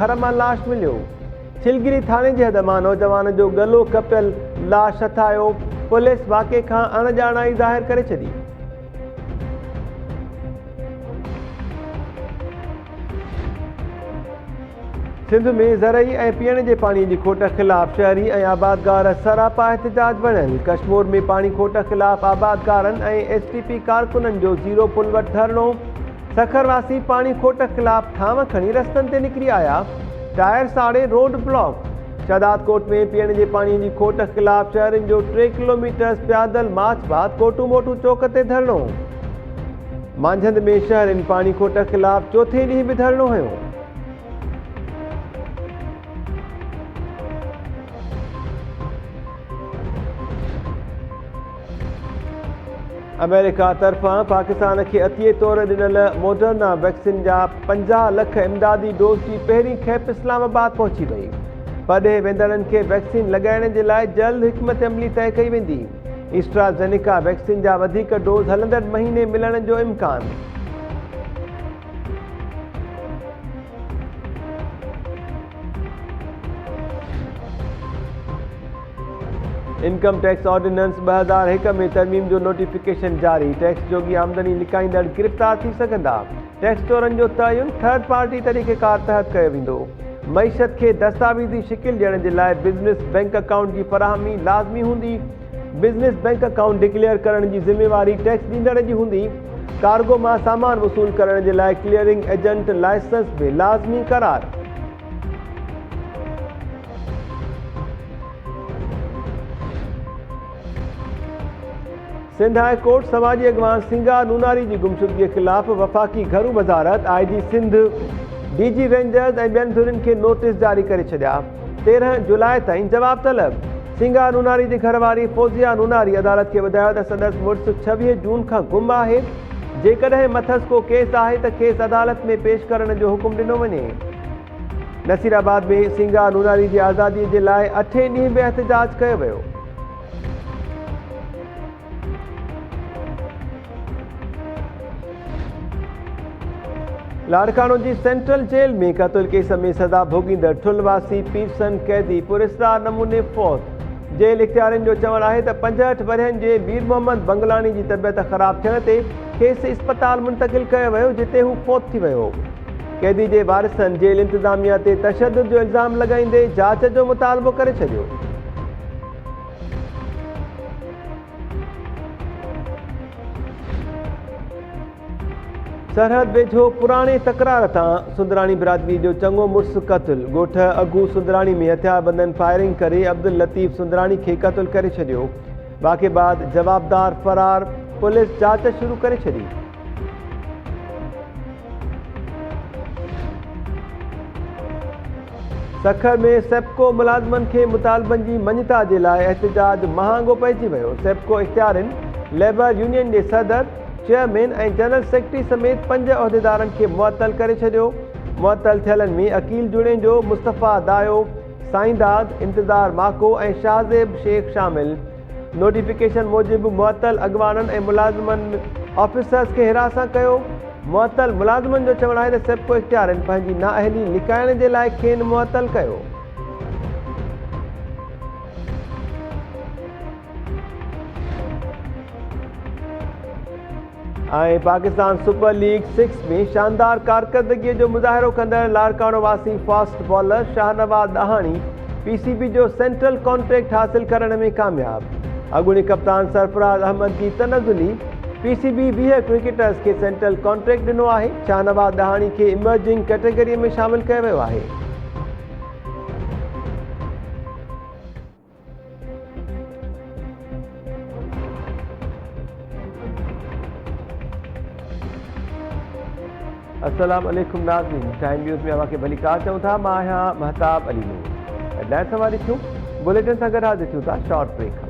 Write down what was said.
घर मां लाश मिलियो। छिलगिरी थाने जे हद मां नौजवान जो गलो कपियल लाश हथायो। पुलिस वाक़े खां अणॼाणाई ज़ाहिर करे छॾी। सिंध में ज़रई ऐं पीअण जे पाणी जी खोट ख़िलाफ़ शहरी ऐं आबादगार सरापा एहतजाज बणियल। कश्मीर में पाणी खोट ख़िलाफ़ आबादगारनि ऐं STP कारकुननि जो ज़ीरो पुल वटि धरणो। सखरवासी पाणी खोट ख़िलाफ़ ठाम खणी रस्तनि ते निकिरी आया। टायर साड़े रोड ब्लॉक। शादात कोट में पीअण जे पाणी जी खोट ख़िलाफ़ शहरनि जो 3 किलोमीटर पैदल मार्च बाद कोटू मोटू चौक ते धरणो। मांझंद में शहरनि पाणी खोट ख़िलाफ़ चौथे ॾींहुं बि धरणो हुयो। अमेरिका तरफ़ां पाकिस्तान खे अतीअ तौर ॾिनल मोडर्ना वैक्सीन जा 50 लख इमदादी डोज जी पहिरीं खेप इस्लामाबाद पहुची वई। परे वेंदड़नि खे वैक्सीन लॻाइण जे लाइ जल्द हिकमत अमली तइ कई वेंदी। एस्ट्राज़ेनेका वैक्सीन जा वधीक डोज हलंदड़ महीने मिलण जो इम्कान। इनकम टैक्स ऑर्डिनेंस 2001 में तरमीम जो नोटिफिकेशन जारी। टैक्स जोगी आमदनी लिकाईंदड़ गिरफ़्तार थी सघंदा। टैक्स चोरनि जो तयन थर्ड पार्टी तरीक़ेकार तहत कयो वेंदो। मईशत खे दस्तावेज़ी शिकिल ॾियण जे लाइ बिज़नेस बैंक अकाउंट जी फ़राहमी लाज़मी हूंदी। बिज़नेस बैंक अकाउंट डिक्लेयर करण जी ज़िम्मेवारी टैक्स ॾींदड़ जी हूंदी। कार्गो मां सामान वसूल करण जे लाइ क्लियरिंग एजेंट लाइसेंस बि लाज़मी करार। सिंध हाई कोर्ट समाजी अॻवान सिंगार नूनारी जी गुमशुदगी के ख़िलाफ़ वफ़ाक़ी घरू वज़ारत IG सिंध DG रेंजर्स ऐं ॿियनि धुरियुनि खे नोटिस जारी करे छॾिया। 13 जुलाई ताईं जवाब तलब। सिंगार नूनारी जी घरवारी फौजिया नूनारी अदालत खे ॿुधायो त संदसि मुड़ुसु 26 जून खां गुम आहे। जेकॾहिं मथस को केस आहे त केस अदालत में पेश करण जो हुकुम ॾिनो वञे। नसीराबाद में सिंगार नूनारी जी आज़ादी जे लाइ 8 ॾींहं बि एहतजाज कयो वियो। लाड़कानो जी सेंट्रल जेल में क़त्ल केस में सज़ा भोगींदड़ ठुलवासी पीरसन कैदी पुरस्कार नमूने फौत। जेल इख़्तियारनि जो चवणु आहे त 65 वरहनि जे मीर मोहम्मद बंगलानी जी तबियत ख़राब थियण ते खेसि इस्पताल मुंतक़िल कयो वियो, जिते हू फौत थी वियो। कैदी जे वारिसनि जेल इंतिज़ामिया ते तशद्दुद जो इल्ज़ाम लॻाईंदे जांच जो मुतालबो करे छॾियो। सरहद वेझो पुराणे तकरार तां सुंदराणी बिरादरी जो चङो मुड़ुसु क़त्ल। ॻोठ अगू सुंदराणी में हथियारबंदनि फायरिंग करे अब्दुल लतीफ़ सुंदराणी खे क़त्ल करे छॾियो। वाक़े बाद जवाबदार फ़रार। पुलिस जांच शुरू करे छॾी। सखर में सेप्को मुलाज़िमनि खे मुतालबनि जी मञता जे लाइ एहतजाज महांगो पइजी वियो। सेप्को इख़्तियारनि लेबर यूनियन जे सदर, चेयरमैन ऐं जनरल सेक्रेटरी समेत 5 उहिदेदारनि खे मुअतल करे छॾियो। मुअतल थियलनि में अकील जुड़ेजो, मुस्तफ़ा दायो, साईंदाद, इंतज़ार माको ऐं शाहज़ेब शेख शामिल। नोटिफिकेशन मूजिबि मुअतल अॻवाननि ऐं मुलाज़िमनि ऑफिसर्स खे हिरासां कयो। मुअतल मुलाज़िमनि जो चवणु आहे त सेप्को इख़्तियारनि पंहिंजी नाअहली लिकाइण जे लाइ खेनि मुअतल कयो। ऐं पाकिस्तान सुपर लीग 6 में शानदार कारकर्दगीअ जो मुज़ाहिरो कंदड़ लाड़कानो वासी फास्ट बॉलर शाहनवाज़ दहाणी PCB जो सेंट्रल कॉन्ट्रैक्ट हासिल करण में कामयाब। अॻूणी कप्तान सरफराज़ अहमद जी तनज़ुली PCB 20 क्रिकेटर्स खे सेंट्रल कॉन्ट्रैक्ट ॾिनो आहे। शाहनवाज़ दहाणी खे इमर्जिंग कैटेगरीअ में शामिल कयो वियो आहे। अस्सलाम वालेकुम नाज़रीन, टाइम न्यूज़ में अव्हांखे भली कार चऊं था। मां आहियां महताब अली नूर। हेडलाइन्स सां ॾिठूं बुलेटिन सां गॾु हाज़िर थियूं था शॉर्ट ब्रेक।